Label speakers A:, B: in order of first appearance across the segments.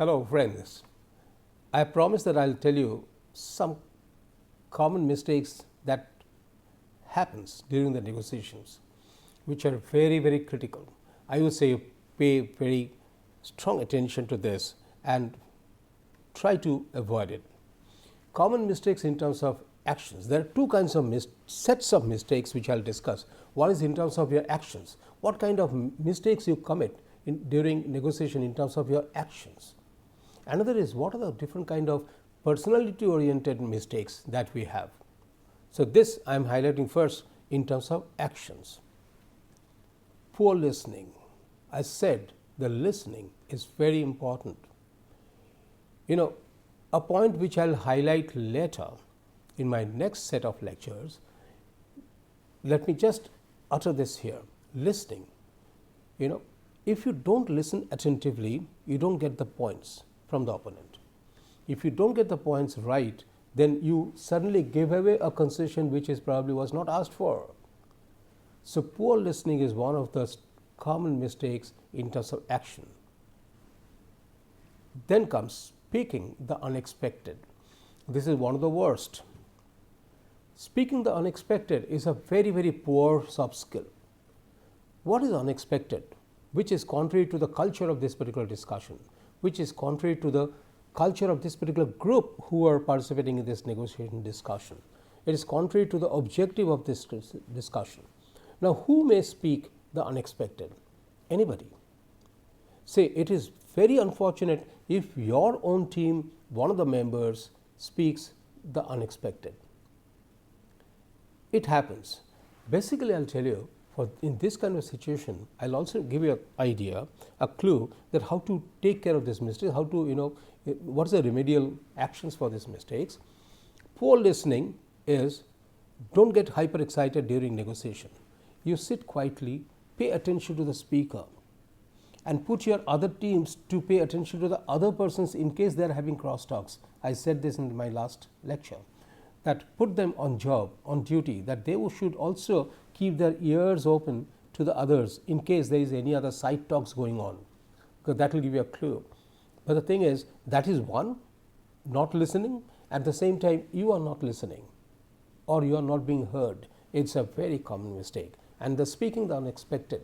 A: Hello friends, I promise that I will tell you some common mistakes that happens during the negotiations which are very critical. I would say pay very strong attention to this and try to avoid it. Common mistakes in terms of actions. There are two kinds of sets of mistakes which I will discuss. One is in terms of your actions. What kind of mistakes you commit during negotiation in terms of your actions. Another is what are the different kind of personality oriented mistakes that we have. So, this I am highlighting first in terms of actions. Poor listening. I said the listening is very important. A point which I will highlight later in my next set of lectures, let me just utter this here. Listening, if you do not listen attentively, you do not get the points from the opponent. If you do not get the points right, then you suddenly give away a concession which is probably was not asked for. So, poor listening is one of the common mistakes in terms of action. Then comes speaking the unexpected. This is one of the worst. Speaking the unexpected is a very poor soft skill. What is unexpected? Which is contrary to the culture of this particular discussion, which is contrary to the culture of this particular group who are participating in this negotiation discussion. It is contrary to the objective of this discussion. Now, who may speak the unexpected? Anybody. Say, it is very unfortunate if your own team, one of the members speaks the unexpected. It happens. Basically, I will tell you, for in this kind of situation, I will also give you an idea, a clue that how to take care of this mistake, how to what is the remedial actions for these mistakes. Poor listening is, do not get hyper excited during negotiation. You sit quietly, pay attention to the speaker and put your other teams to pay attention to the other persons in case they are having crosstalks. I said this in my last lecture, that put them on job, on duty, that they should also keep their ears open to the others in case there is any other side talks going on, because that will give you a clue. But the thing is, that is one, not listening, at the same time you are not listening or you are not being heard. It is a very common mistake. And the speaking the unexpected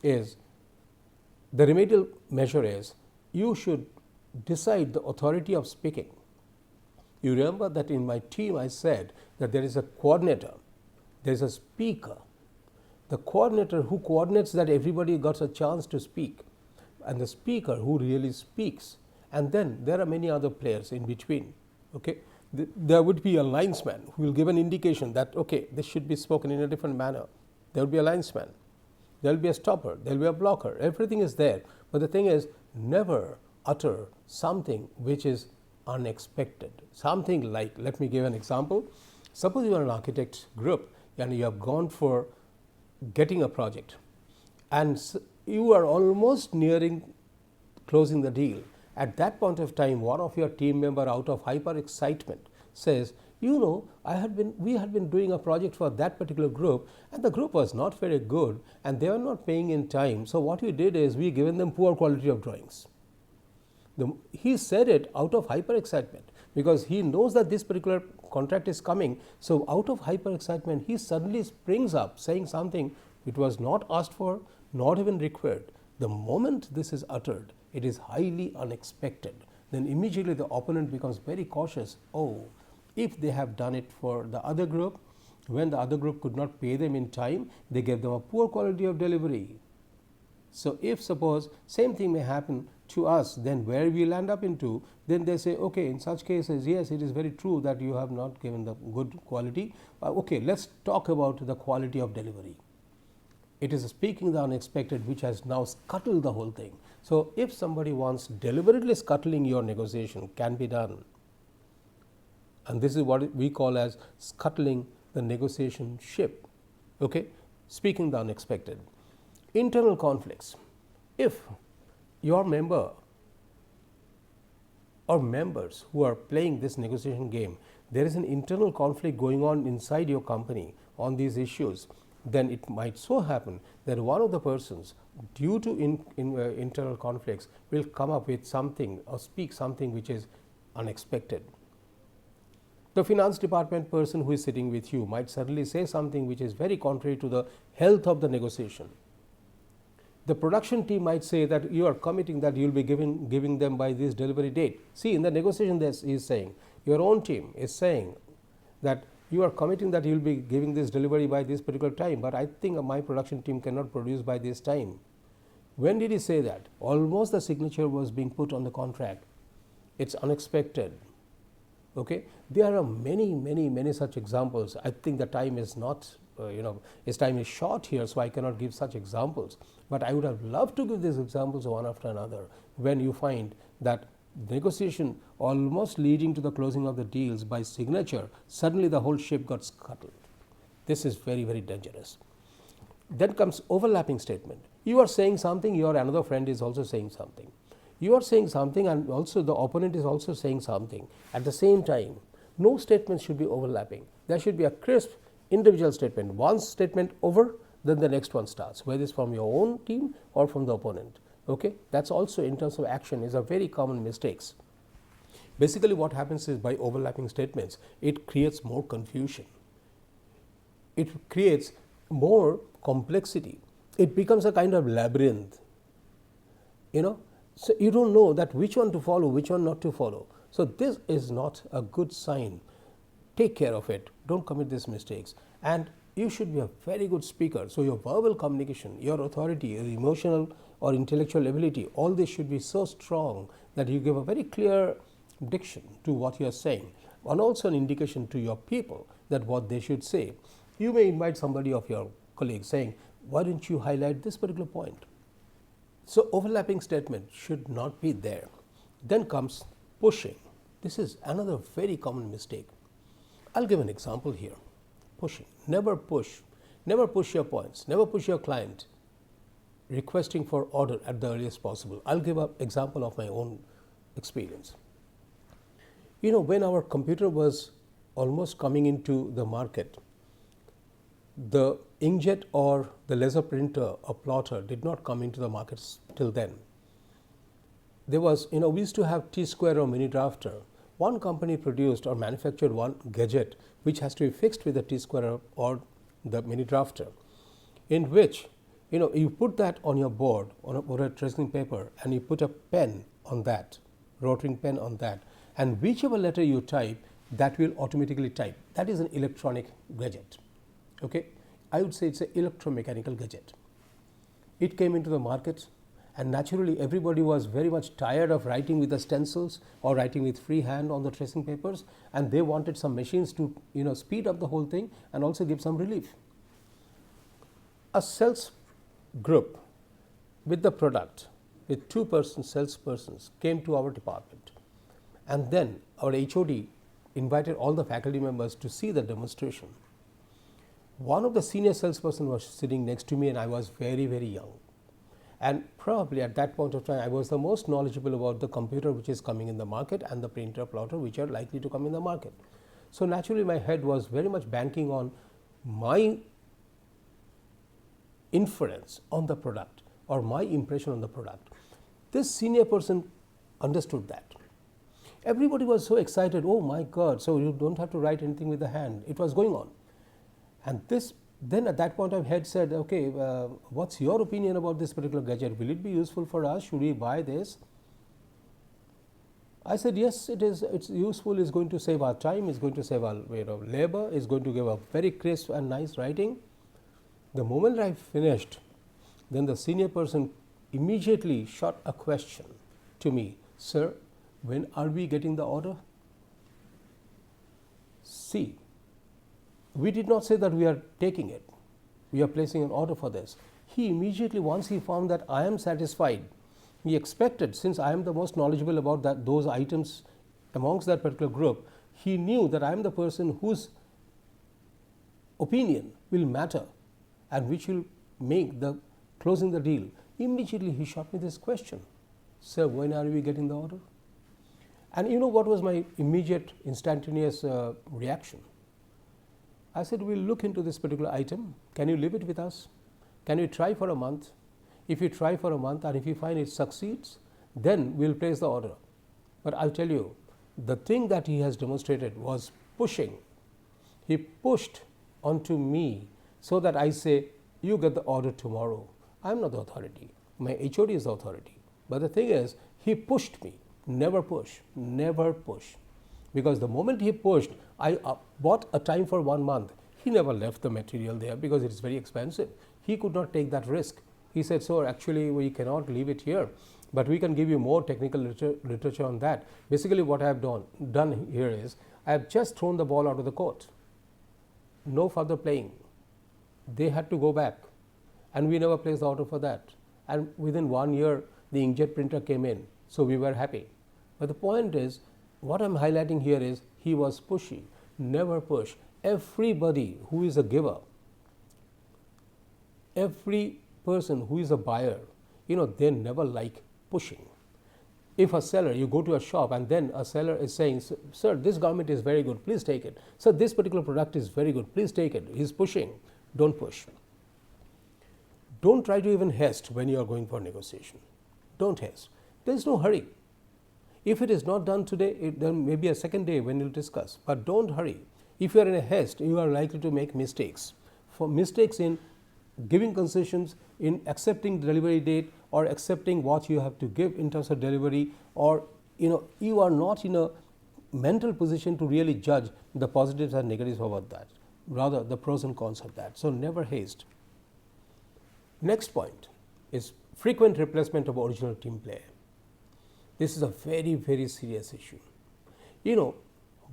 A: is, the remedial measure is, you should decide the authority of speaking. You remember that in my team I said that there is a coordinator, there is a speaker, the coordinator who coordinates that everybody got a chance to speak, and the speaker who really speaks, and then there are many other players in between. Okay? There would be a linesman who will give an indication that okay, this should be spoken in a different manner. There will be a linesman, there will be a stopper, there will be a blocker, everything is there. But the thing is, never utter something which is unexpected. Something like, let me give an example. Suppose you are an architect group and you have gone for getting a project and you are almost nearing closing the deal. At that point of time, one of your team member, out of hyper excitement, says, we had been doing a project for that particular group and the group was not very good and they were not paying in time. So, what we did is we given them poor quality of drawings. He said it out of hyper excitement because he knows that this particular contract is coming. So, out of hyper excitement, he suddenly springs up saying something which was not asked for, not even required. The moment this is uttered, it is highly unexpected. Then immediately the opponent becomes very cautious. Oh, if they have done it for the other group, when the other group could not pay them in time, they gave them a poor quality of delivery. So, if suppose same thing may happen to us, then where we land up into, then they say, okay, in such cases, yes, it is very true that you have not given the good quality. Okay, let us talk about the quality of delivery. It is speaking the unexpected which has now scuttled the whole thing. So, if somebody wants deliberately scuttling your negotiation, can be done. And this is what we call as scuttling the negotiation ship. Okay? Speaking the unexpected. Internal conflicts. If your member or members who are playing this negotiation game, there is an internal conflict going on inside your company on these issues, then it might so happen that one of the persons, due to internal conflicts, will come up with something or speak something which is unexpected. The finance department person who is sitting with you might suddenly say something which is very contrary to the health of the negotiation. The production team might say that you are committing that you will be giving them by this delivery date. See, in the negotiation, this is saying, your own team is saying that you are committing that you will be giving this delivery by this particular time, but I think my production team cannot produce by this time. When did he say that? Almost the signature was being put on the contract. It's unexpected. Okay, there are many such examples. I think the time is not, its time is short here, so I cannot give such examples. But I would have loved to give these examples one after another. When you find that negotiation almost leading to the closing of the deals by signature, suddenly the whole ship got scuttled. This is very dangerous. Then comes overlapping statement. You are saying something, your another friend is also saying something. You are saying something and also the opponent is also saying something at the same time. No statements should be overlapping. There should be a crisp individual statement. One statement over, then the next one starts, whether it's from your own team or from the opponent. Okay, that's also in terms of action is a very common mistakes. Basically what happens is by overlapping statements, it creates more confusion. It creates more complexity. It becomes a kind of labyrinth, So you don't know that which one to follow, which one not to follow. So this is not a good sign. Take care of it. Don't commit these mistakes. And you should be a very good speaker. So your verbal communication, your authority, your emotional or intellectual ability, all this should be so strong that you give a very clear diction to what you are saying, and also an indication to your people that what they should say. You may invite somebody of your colleagues saying, why don't you highlight this particular point? So overlapping statement should not be there. Then comes pushing. This is another very common mistake. I'll give an example here. Pushing. Never push. Never push your points. Never push your client requesting for order at the earliest possible. I'll give an example of my own experience. When our computer was almost coming into the market, the inkjet or the laser printer or plotter did not come into the markets till then. There was, we used to have T-square or mini drafter. One company produced or manufactured one gadget which has to be fixed with the T-square or the mini drafter, in which you put that on your board or a tracing paper and you put a pen on that, rotary pen on that, and whichever letter you type, that will automatically type. That is an electronic gadget. Okay, I would say it's an electromechanical gadget. It came into the market, and naturally everybody was very much tired of writing with the stencils or writing with freehand on the tracing papers, and they wanted some machines to speed up the whole thing and also give some relief. A sales group with the product, with 2 salespersons came to our department, and then our HOD invited all the faculty members to see the demonstration. One of the senior salesperson was sitting next to me, and I was very young, and probably at that point of time I was the most knowledgeable about the computer which is coming in the market and the printer plotter which are likely to come in the market. So naturally my head was very much banking on my inference on the product or my impression on the product. This senior person understood that. Everybody was so excited, oh my God, so you don't have to write anything with the hand. It was going on. And then at that point I had said, okay, what's your opinion about this particular gadget? Will it be useful for us? Should we buy this? I said, yes, it is. It's useful. It's going to save our time. It's going to save our labor. It's going to give a very crisp and nice writing. The moment I finished, then the senior person immediately shot a question to me, sir, when are we getting the order? See, we did not say that we are taking it. We are placing an order for this. He immediately, once he found that I am satisfied, he expected, since I am the most knowledgeable about those items amongst that particular group, he knew that I am the person whose opinion will matter and which will make the closing the deal. Immediately he shot me this question, sir, when are we getting the order? And you know what was my immediate instantaneous reaction? I said, we'll look into this particular item. Can you leave it with us? Can you try for a month? If you try for a month and if you find it succeeds, then we'll place the order. But I'll tell you, the thing that he has demonstrated was pushing. He pushed onto me so that I say, you get the order tomorrow. I'm not the authority. My HOD is the authority. But the thing is, he pushed me. Never push, never push. Because the moment he pushed, I bought a time for 1 month. He never left the material there because it is very expensive. He could not take that risk. He said, sir, actually we cannot leave it here, but we can give you more technical literature on that. Basically what I have done here is, I have just thrown the ball out of the court. No further playing. They had to go back and we never placed the order for that. And within 1 year, the inkjet printer came in. So we were happy. But the point is, what I'm highlighting here is, he was pushy. Never push. Everybody who is a giver, every person who is a buyer, they never like pushing. If a seller, you go to a shop and then a seller is saying, sir, this garment is very good, please take it. Sir, this particular product is very good, please take it. He's pushing. Don't push. Don't try to even haste when you are going for negotiation. Don't haste. There is no hurry. If it is not done today, there may be a second day when you'll discuss, but don't hurry. If you are in a haste, you are likely to make mistakes. For mistakes in giving concessions, in accepting the delivery date, or accepting what you have to give in terms of delivery, or you are not in a mental position to really judge the positives and negatives about that, rather the pros and cons of that. So never haste. Next point is frequent replacement of original team player. This is a very, very serious issue.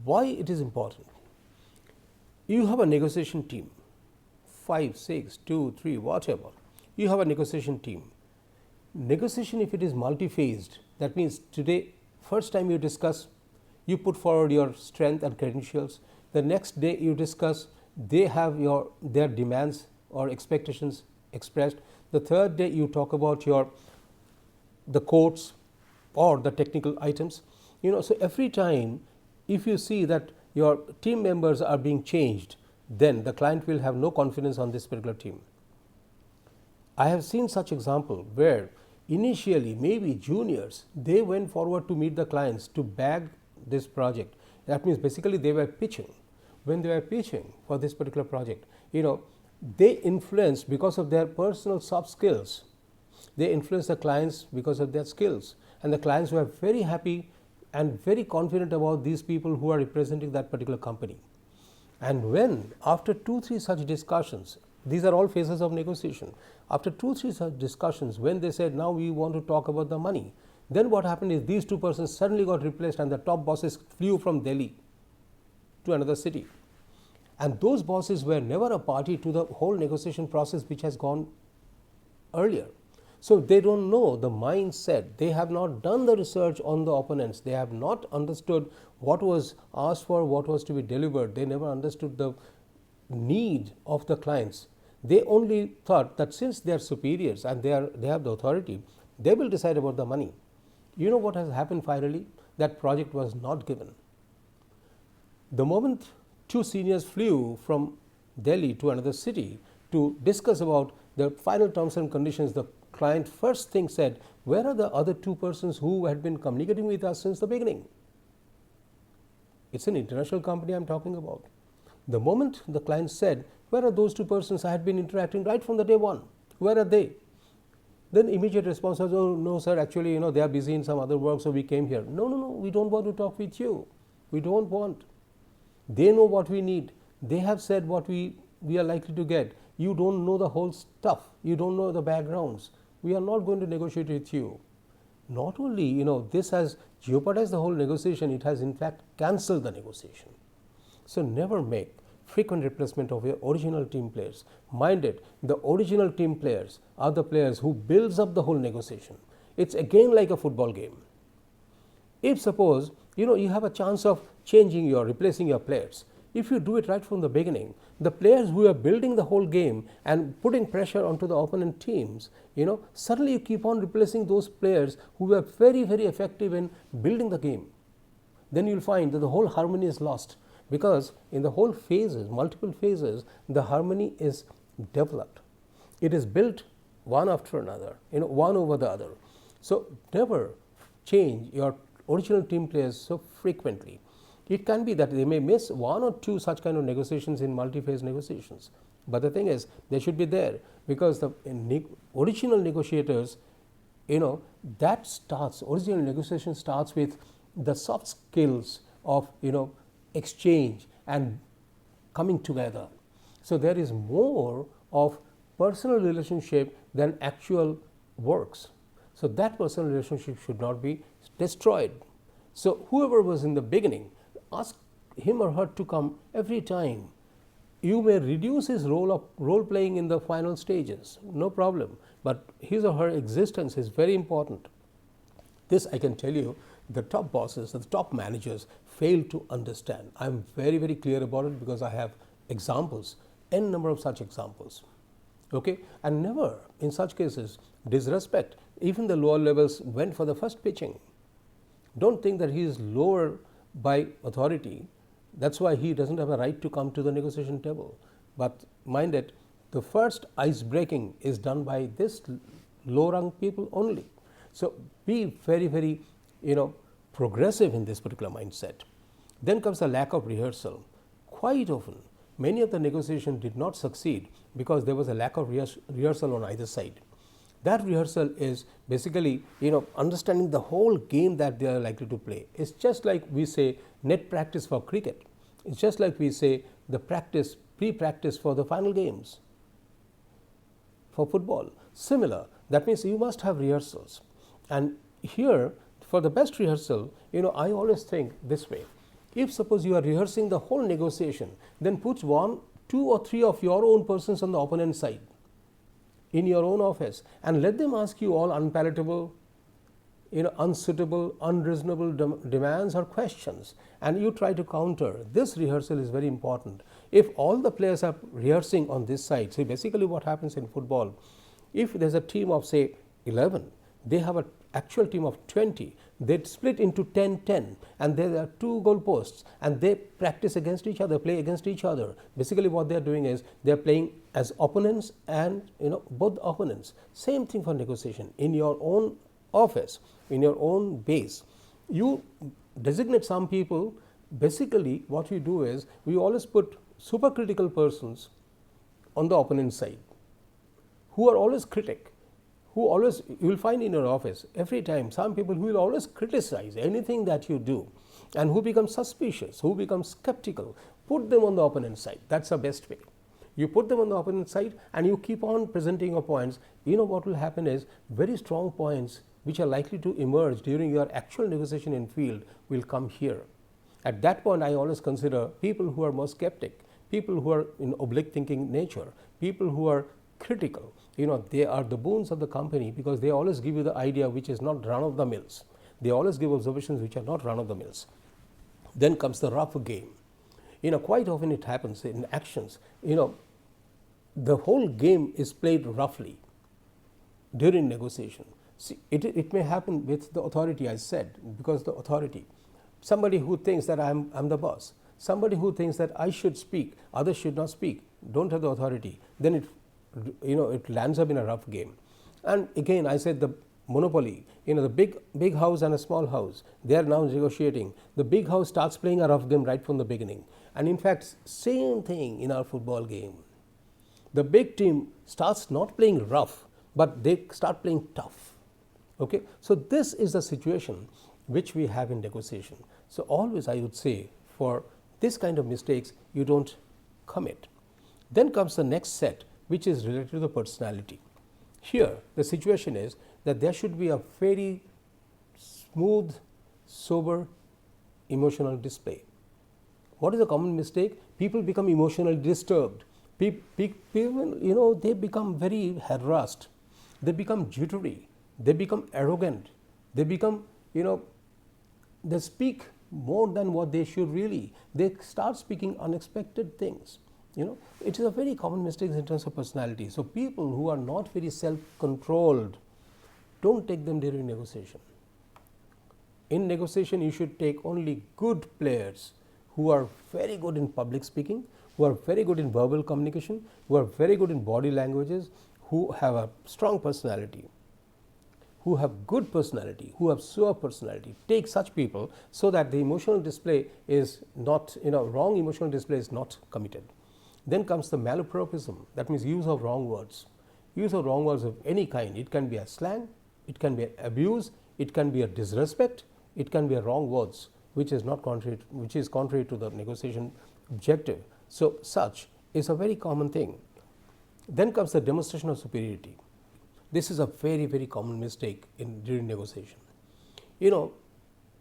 A: Why it is important? You have a negotiation team, 5, 6, 2, 3, whatever. You have a negotiation team. Negotiation, if it is multi-phased, that means today, first time you discuss, you put forward your strength and credentials. The next day you discuss, they have their demands or expectations expressed. The third day you talk about the quotes or the technical items. So every time if you see that your team members are being changed, then the client will have no confidence on this particular team. I have seen such example where initially maybe juniors, they went forward to meet the clients to bag this project. That means basically they were pitching. When they were pitching for this particular project, they influenced because of their personal soft skills. They influenced the clients because of their skills, and the clients were very happy and very confident about these people who are representing that particular company. And when after 2-3 such discussions, these are all phases of negotiation, after 2-3 such discussions, when they said now we want to talk about the money, then what happened is these two persons suddenly got replaced and the top bosses flew from Delhi to another city. And those bosses were never a party to the whole negotiation process which has gone earlier. So they don't know the mindset, they have not done the research on the opponents, they have not understood what was asked for, what was to be delivered, they never understood the need of the clients. They only thought that since they are superiors and they have the authority, they will decide about the money. You know what has happened finally? That project was not given. The moment two seniors flew from Delhi to another city to discuss about the final terms and conditions, the client first thing said, where are the other two persons who had been communicating with us since the beginning? It's an international company I am talking about. The moment the client said, where are those two persons I had been interacting right from the day one? Where are they? Then immediate response was, oh no sir, actually they are busy in some other work, so we came here. No, we don't want to talk with you. We don't want. They know what we need. They have said what we are likely to get. You don't know the whole stuff. You don't know the backgrounds. We are not going to negotiate with you. Not only, this has jeopardized the whole negotiation, it has in fact cancelled the negotiation. So never make frequent replacement of your original team players. Mind it, the original team players are the players who builds up the whole negotiation. It's again like a football game. If suppose, you have a chance of replacing your players. If you do it right from the beginning, the players who are building the whole game and putting pressure onto the opponent teams, suddenly you keep on replacing those players who were very, very effective in building the game. Then you'll find that the whole harmony is lost. because in the whole phases, multiple phases, the harmony is developed. It is built one after another, one over the other. So never change your original team players so frequently. It can be that they may miss one or two such kind of negotiations in multi-phase negotiations, but the thing is they should be there, because the original negotiators, that starts, original negotiation starts with the soft skills of exchange and coming together. So there is more of personal relationship than actual works. So that personal relationship should not be destroyed. So whoever was in the beginning, ask him or her to come every time. You may reduce his role playing in the final stages, no problem, but his or her existence is very important. This I can tell you, the top bosses, the top managers fail to understand. I am very, very clear about it, because I have examples, n number of such examples. Okay, and never in such cases disrespect. Even the lower levels went for the first pitching. Don't think that he is lower by authority. That's why he doesn't have a right to come to the negotiation table. But mind it, the first ice breaking is done by this low rank people only. So be very, very progressive in this particular mindset. Then comes the lack of rehearsal. Quite often, many of the negotiations did not succeed because there was a lack of rehearsal on either side. That rehearsal is basically understanding the whole game that they are likely to play. It's just like we say net practice for cricket. It's just like we say the pre-practice for the final games for football. Similar, that means you must have rehearsals. And here, for the best rehearsal, I always think this way. If suppose you are rehearsing the whole negotiation, then put 1, 2 or 3 of your own persons on the opponent side in your own office, and let them ask you all unpalatable, unsuitable, unreasonable demands or questions, and you try to counter. This rehearsal is very important. If all the players are rehearsing on this side, see basically what happens in football, if there is a team of say 11, they have an actual team of 20, they split into 10-10, and there are 2 goalposts, and they practice against each other, play against each other. Basically what they are doing is they are playing as opponents and both opponents. Same thing for negotiation. In your own office, in your own base, you designate some people. Basically what we do is we always put supercritical persons on the opponent side, who are always critic, who always, you will find in your office every time some people who will always criticize anything that you do, and who become suspicious, who become skeptical. Put them on the opponent side. That's the best way. You put them on the opponent side and you keep on presenting your points. What will happen is very strong points which are likely to emerge during your actual negotiation in field will come here. At that point, I always consider people who are more skeptic, people who are in oblique thinking nature, people who are critical. They are the boons of the company, because they always give you the idea which is not run of the mills. They always give observations which are not run of the mills. Then comes the rough game. Quite often it happens in actions. The whole game is played roughly during negotiation. See, it may happen with the authority, I said, because the authority. Somebody who thinks that I'm the boss, somebody who thinks that I should speak, others should not speak, don't have the authority, then it lands up in a rough game. And again, I said the monopoly, the big house and a small house, they are now negotiating. The big house starts playing a rough game right from the beginning. And in fact, same thing in our football game. The big team starts not playing rough, but they start playing tough. Okay, so this is the situation which we have in negotiation. So always I would say, for this kind of mistakes, you don't commit. Then comes the next set, which is related to the personality. Here the situation is that there should be a very smooth, sober, emotional display. What is a common mistake? People become emotionally disturbed. People, they become very harassed. They become jittery. They become arrogant. They become, they speak more than what they should really. They start speaking unexpected things. It is a very common mistake in terms of personality. So people who are not very self-controlled, don't take them during negotiation. In negotiation, you should take only good players who are very good in public speaking, who are very good in verbal communication, who are very good in body languages, who have a strong personality, who have good personality, who have suave personality. Take such people so that the emotional display is not, wrong emotional display is not committed. Then comes the malapropism, that means use of wrong words. Use of wrong words of any kind. It can be a slang, it can be an abuse, it can be a disrespect, it can be a wrong words, which is contrary to the negotiation objective. So such is a very common thing. Then comes the demonstration of superiority. This is a very, very common mistake during negotiation.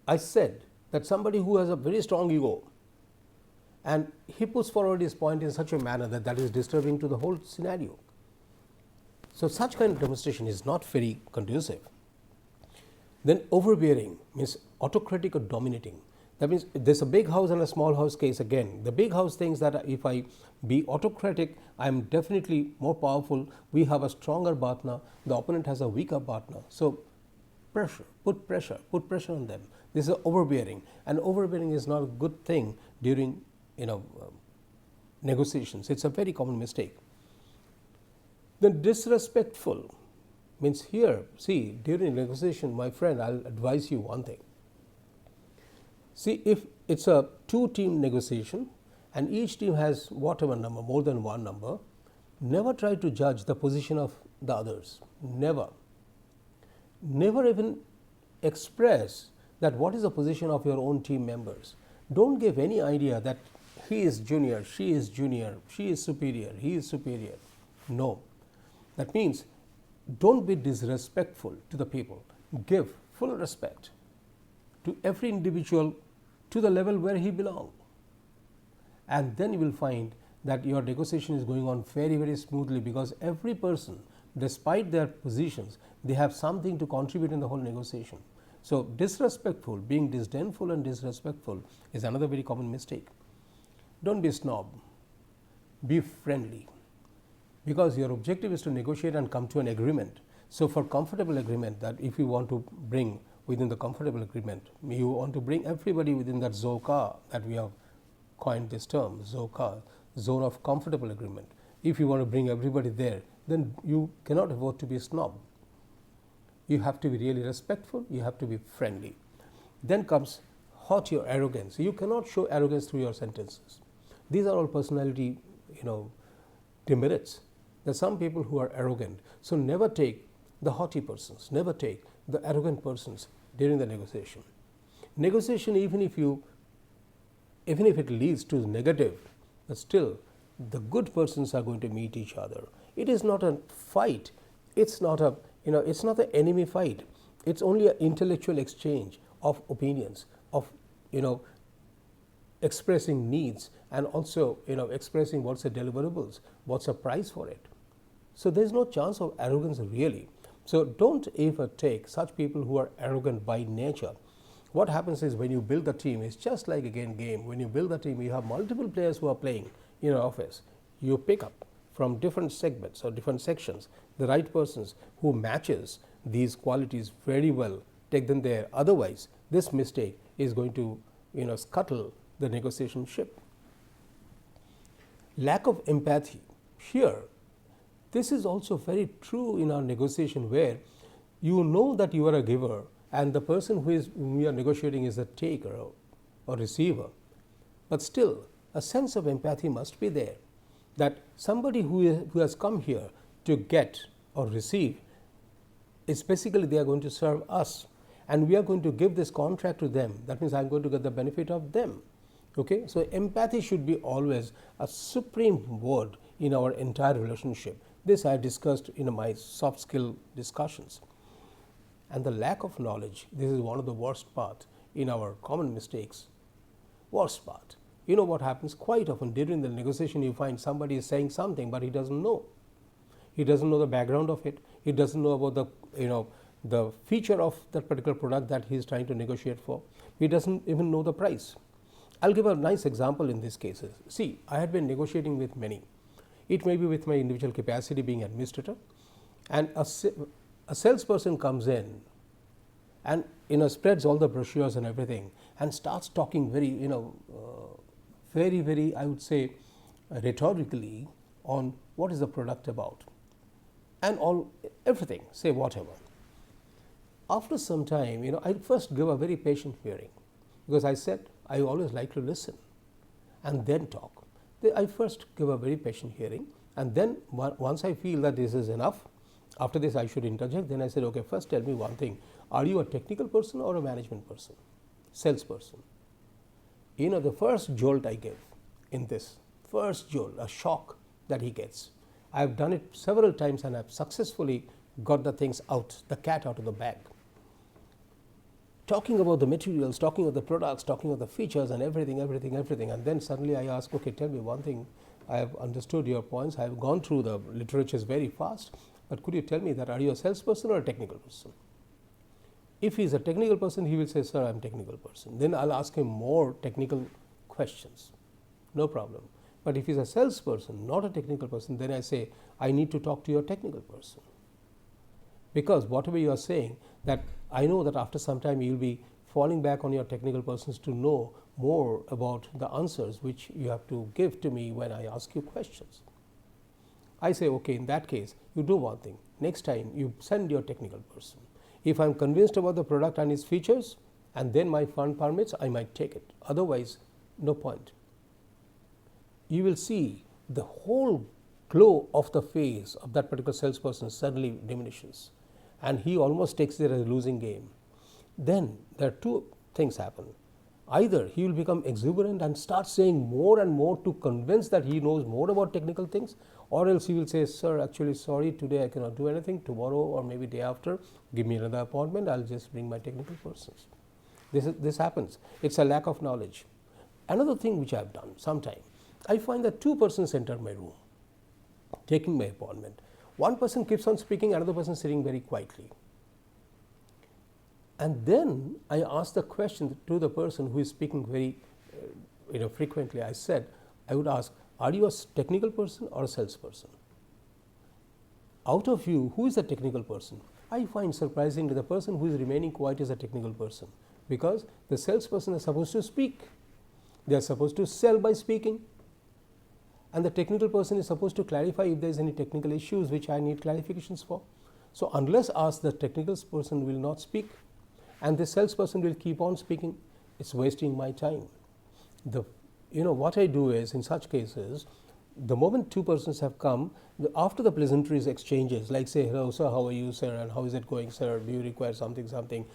A: I said that somebody who has a very strong ego and he puts forward his point in such a manner that is disturbing to the whole scenario. So such kind of demonstration is not very conducive. Then overbearing means autocratic or dominating. That means there's a big house and a small house case again. The big house thinks that if I be autocratic, I am definitely more powerful. We have a stronger partner. The opponent has a weaker partner. So put pressure on them. This is overbearing, and overbearing is not a good thing during negotiations. It's a very common mistake. Then disrespectful means here, see, during negotiation, my friend, I'll advise you one thing. See, if it's a two-team negotiation and each team has whatever number, more than one number, never try to judge the position of the others. Never. Never even express that what is the position of your own team members. Don't give any idea that he is junior, she is junior, she is superior, he is superior. No. That means don't be disrespectful to the people. Give full respect to every individual to the level where he belongs. And then you will find that your negotiation is going on very, very smoothly, because every person, despite their positions, they have something to contribute in the whole negotiation. So disrespectful, being disdainful and disrespectful is another very common mistake. Don't be snob, be friendly, because your objective is to negotiate and come to an agreement. So for comfortable agreement, that if you want to bring within the comfortable agreement, you want to bring everybody within that ZOCA, that we have coined this term, ZOCA, zone of comfortable agreement. If you want to bring everybody there, then you cannot afford to be a snob. You have to be really respectful, you have to be friendly. Then comes haughty or arrogance. You cannot show arrogance through your sentences. These are all personality, demerits. There are some people who are arrogant. So never take the haughty persons, never take the arrogant persons during the negotiation. Negotiation, even if it leads to negative, but still the good persons are going to meet each other. It is not a fight. It's not a it's not an enemy fight. It's only an intellectual exchange of opinions, of expressing needs, and also expressing what's the deliverables, what's the price for it. So there's no chance of arrogance really. So don't ever take such people who are arrogant by nature. What happens is, when you build the team, it's just like again game. When you build the team, you have multiple players who are playing in your office. You pick up from different segments or different sections the right persons who matches these qualities very well. Take them there. Otherwise, this mistake is going to scuttle the negotiation ship. Lack of empathy. Here, this is also very true in our negotiation, where you know that you are a giver and the person whom you are negotiating is a taker or receiver. But still, a sense of empathy must be there, that somebody who has come here to get or receive is basically they are going to serve us, and we are going to give this contract to them. That means I am going to get the benefit of them. Okay? So empathy should be always a supreme word in our entire relationship. This I discussed in my soft skill discussions. And the lack of knowledge, this is one of the worst part in our common mistakes. Worst part. You know what happens quite often during the negotiation, you find somebody is saying something, but he doesn't know. He doesn't know the background of it. He doesn't know about the feature of that particular product that he is trying to negotiate for. He doesn't even know the price. I'll give a nice example in these cases. See, I had been negotiating with many. It may be with my individual capacity being administrator, and a salesperson comes in and spreads all the brochures and everything, and starts talking very, very, I would say, rhetorically on what is the product about and all everything, say whatever. After some time, I first give a very patient hearing, because I said I always like to listen and then talk. I first give a very patient hearing, and then once I feel that this is enough, after this I should interject. Then I said, okay, first tell me one thing: are you a technical person or a management person, salesperson? The first jolt I give in this, first jolt, a shock that he gets. I have done it several times and I have successfully got the things out, the cat out of the bag. Talking about the materials, talking about the products, talking about the features and everything. And then suddenly I ask, okay, tell me one thing. I have understood your points. I have gone through the literatures very fast. But could you tell me that are you a salesperson or a technical person? If he is a technical person, he will say, sir, I am a technical person. Then I'll ask him more technical questions. No problem. But if he is a salesperson, not a technical person, then I say, I need to talk to your technical person. Because whatever you are saying, that I know that after some time you will be falling back on your technical persons to know more about the answers which you have to give to me when I ask you questions. I say, okay, in that case, you do one thing. Next time you send your technical person. If I am convinced about the product and its features, and then my fund permits, I might take it. Otherwise, no point. You will see the whole glow of the face of that particular salesperson suddenly diminishes, and he almost takes it as a losing game. Then there are two things happen. Either he will become exuberant and start saying more and more to convince that he knows more about technical things, or else he will say, sir, actually sorry, today I cannot do anything, tomorrow or maybe day after give me another appointment, I will just bring my technical persons. This happens. It's a lack of knowledge. Another thing which I have done sometime, I find that two persons enter my room taking my appointment. One person keeps on speaking, another person sitting very quietly. And then I ask the question to the person who is speaking very frequently. I would ask, are you a technical person or a salesperson? Out of you, who is a technical person? I find surprisingly the person who is remaining quiet is a technical person, because the salesperson is supposed to speak. They are supposed to sell by speaking. And the technical person is supposed to clarify if there is any technical issues which I need clarifications for. So unless asked, the technical person will not speak, and the salesperson will keep on speaking. It's wasting my time. What I do is, in such cases, the moment two persons have come, after the pleasantries exchanges, like say, hello sir, how are you sir, and how is it going sir, do you require something,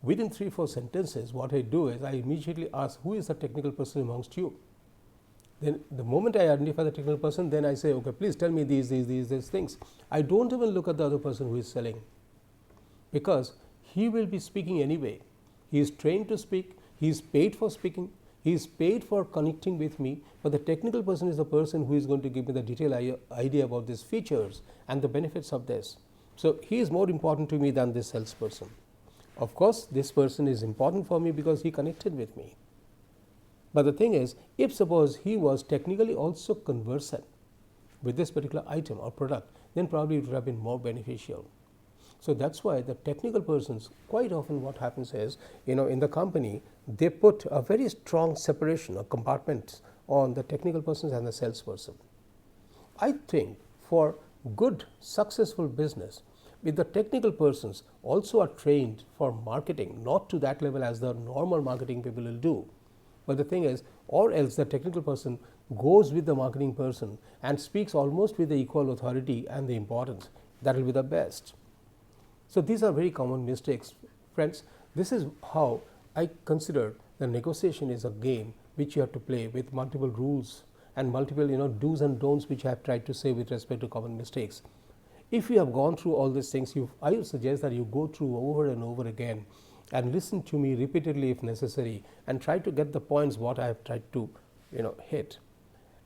A: within 3-4 sentences, what I do is I immediately ask, who is the technical person amongst you? Then the moment I identify the technical person, then I say, okay, please tell me these things. I don't even look at the other person who is selling, because he will be speaking anyway. He is trained to speak, he is paid for speaking, he is paid for connecting with me, but the technical person is the person who is going to give me the detailed idea about these features and the benefits of this. So he is more important to me than this salesperson. Of course, this person is important for me because he connected with me. But the thing is, if suppose he was technically also conversant with this particular item or product, then probably it would have been more beneficial. So that's why the technical persons, quite often what happens is, in the company, they put a very strong separation or compartments on the technical persons and the salesperson. I think for good, successful business, if the technical persons also are trained for marketing, not to that level as the normal marketing people will do, but the thing is, or else the technical person goes with the marketing person and speaks almost with the equal authority and the importance, that will be the best. So these are very common mistakes, friends. This is how I consider the negotiation is a game which you have to play with multiple rules and multiple do's and don'ts, which I have tried to say with respect to common mistakes. If you have gone through all these things, I would suggest that you go through over and over again and listen to me repeatedly if necessary, and try to get the points what I have tried to hit.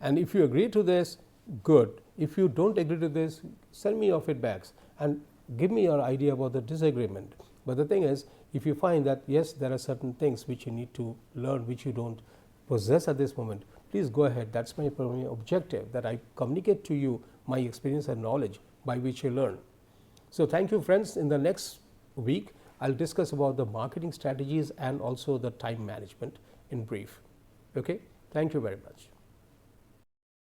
A: And if you agree to this, good. If you don't agree to this, send me your feedbacks and give me your idea about the disagreement. But the thing is, if you find that yes, there are certain things which you need to learn which you don't possess at this moment, please go ahead. That's my primary objective, that I communicate to you my experience and knowledge by which you learn. So thank you friends. In the next week I'll discuss about the marketing strategies and also the time management in brief. Okay, thank you very much.